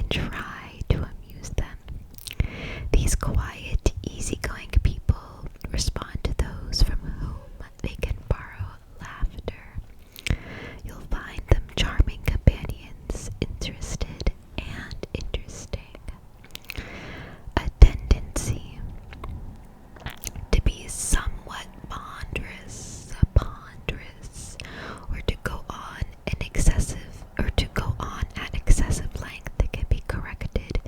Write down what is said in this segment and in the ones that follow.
and try to amuse them. These quiet, easygoing people respond to those from whom they can borrow laughter. You'll find them charming companions, interested and interesting. A tendency to be somewhat ponderous, or to go on at excessive length that can be corrected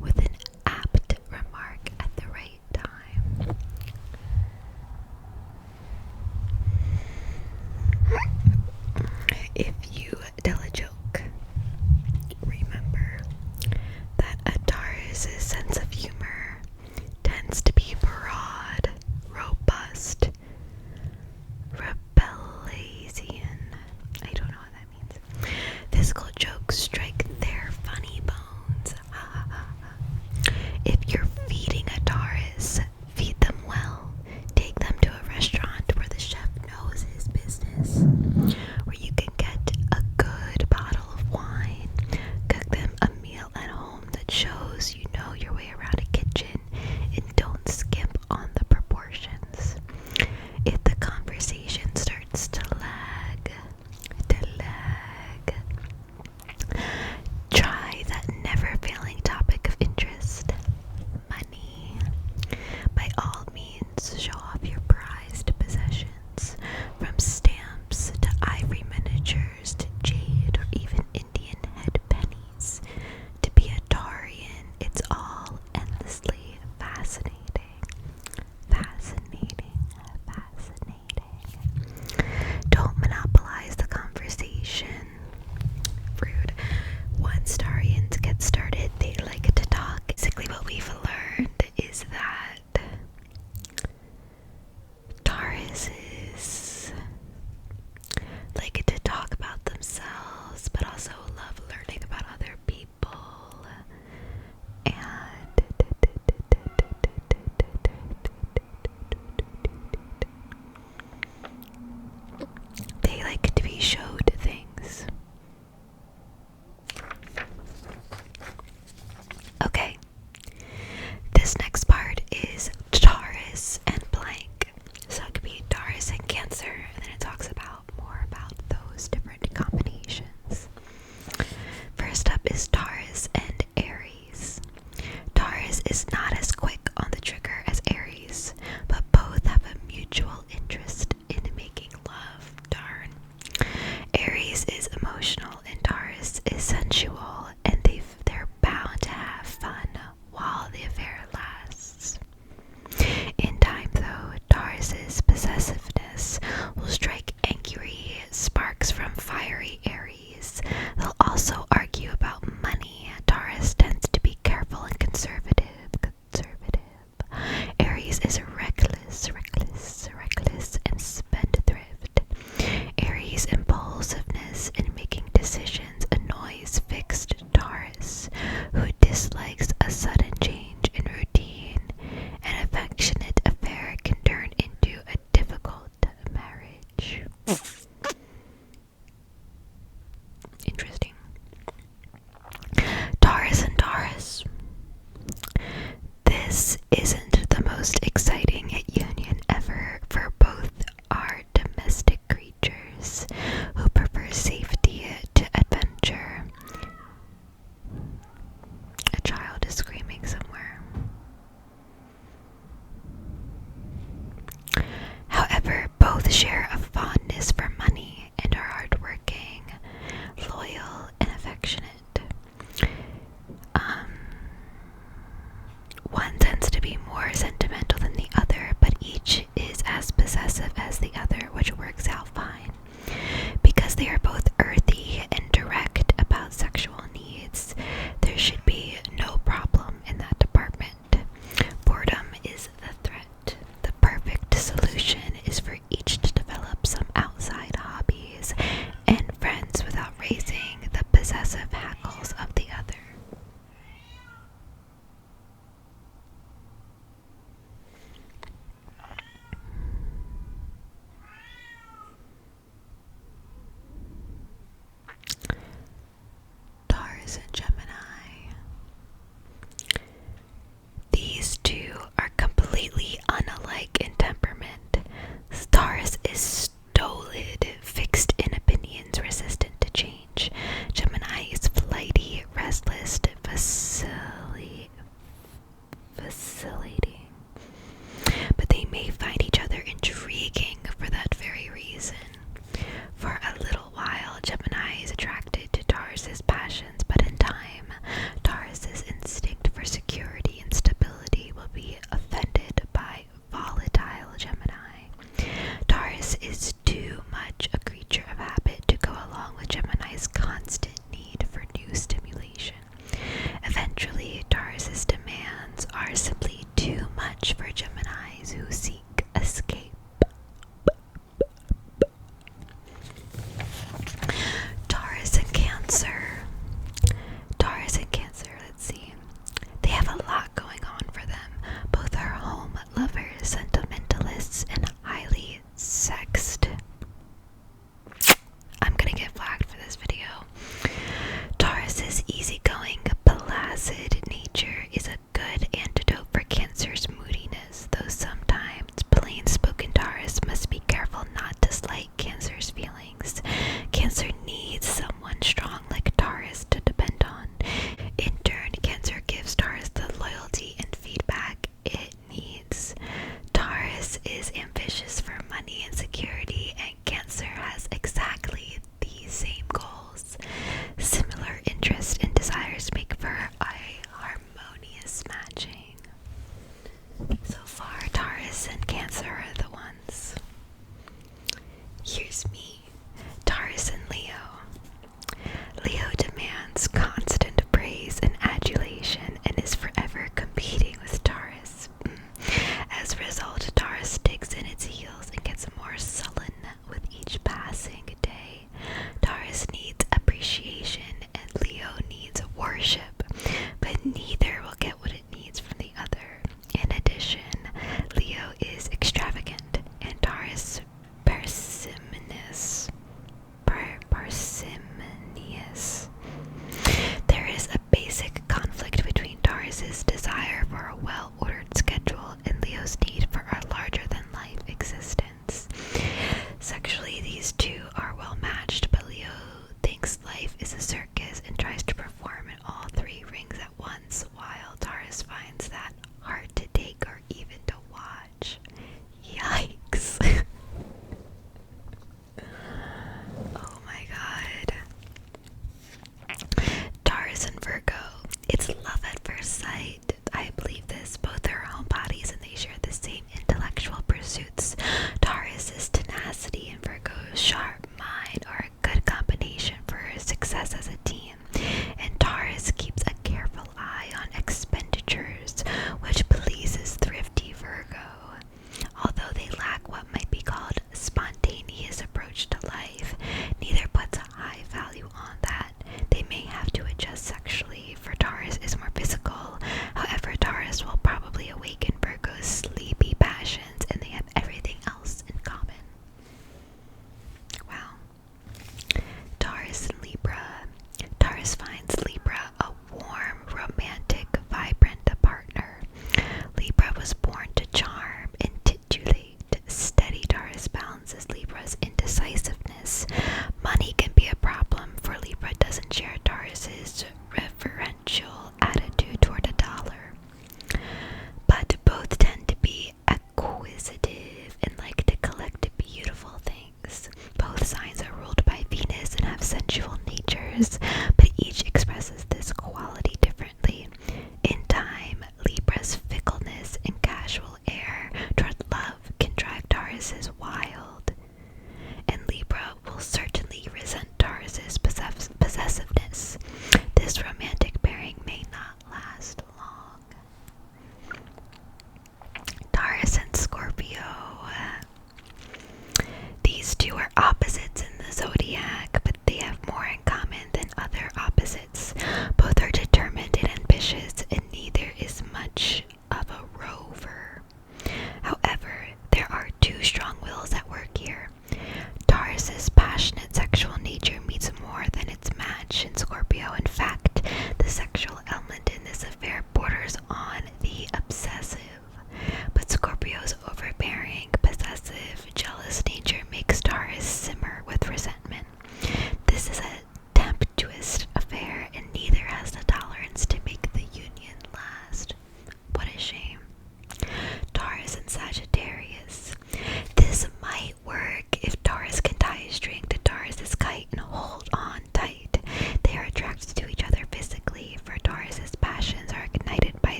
with an apt remark at the right time. If you tell a joke, remember that a Taurus's sense of humor tends to be broad, robust, rebellion. I don't know what that means. Physical jokes strike their funny bones. If you're feeding a Taurus, feed them well. Take them to a restaurant where the chef knows his business, where you can get a good bottle of wine. Cook them a meal at home that shows you know your way around a kitchen and don't skimp on the proportions. If the conversation starts to lag, try that never-failing topic of interest, money. By all means, show off your prized possessions, from stamps to ivory miniatures to jade or even Indian head pennies. To be a Taurian, it's all endlessly fascinating. Don't monopolize the conversation. Rude. Once Taurians get started, they like to talk. Basically, what we've learned is that Tauruses like to talk about themselves, but also love learning about other people. And they like to be showed things. Okay, this next part is Taurus and blank. So it could be Taurus and Cancer, and then it talks about more about those different combinations. First up is Taurus and Aries. Taurus is not as quick on the trigger as Aries, but both have a mutual interest in making love. Darn. Aries is emotional and Taurus is sensual, and they're bound to have fun while the affair lasts. In time, though, Taurus's possessiveness will strike angry sparks from fiery Aries. They'll also argue about money. Taurus tends to be careful and conservative. Aries is reckless and spendthrift. Aries' impulsiveness in making decisions annoys fixed Taurus, who dislikes a sudden change in routine. An affectionate affair can turn into a difficult marriage. Interesting. Taurus and Taurus. This isn't the most exciting union ever, for both are domestic creatures who prefer safety to adventure. A child is screaming somewhere. However, both share a fondness for money and are hardworking, loyal, and affectionate. One tends to be more sentimental than the worship, but neither will get what it needs from the other. In addition, Leo is extravagant and Taurus parsimonious. Parsimonious. There is a basic conflict between Taurus's desire for a well-ordered schedule and Leo's need for a larger-than-life existence. Sexually, these two are well matched, but Leo thinks life is a circus and tries to perform in all three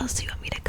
else do you want me to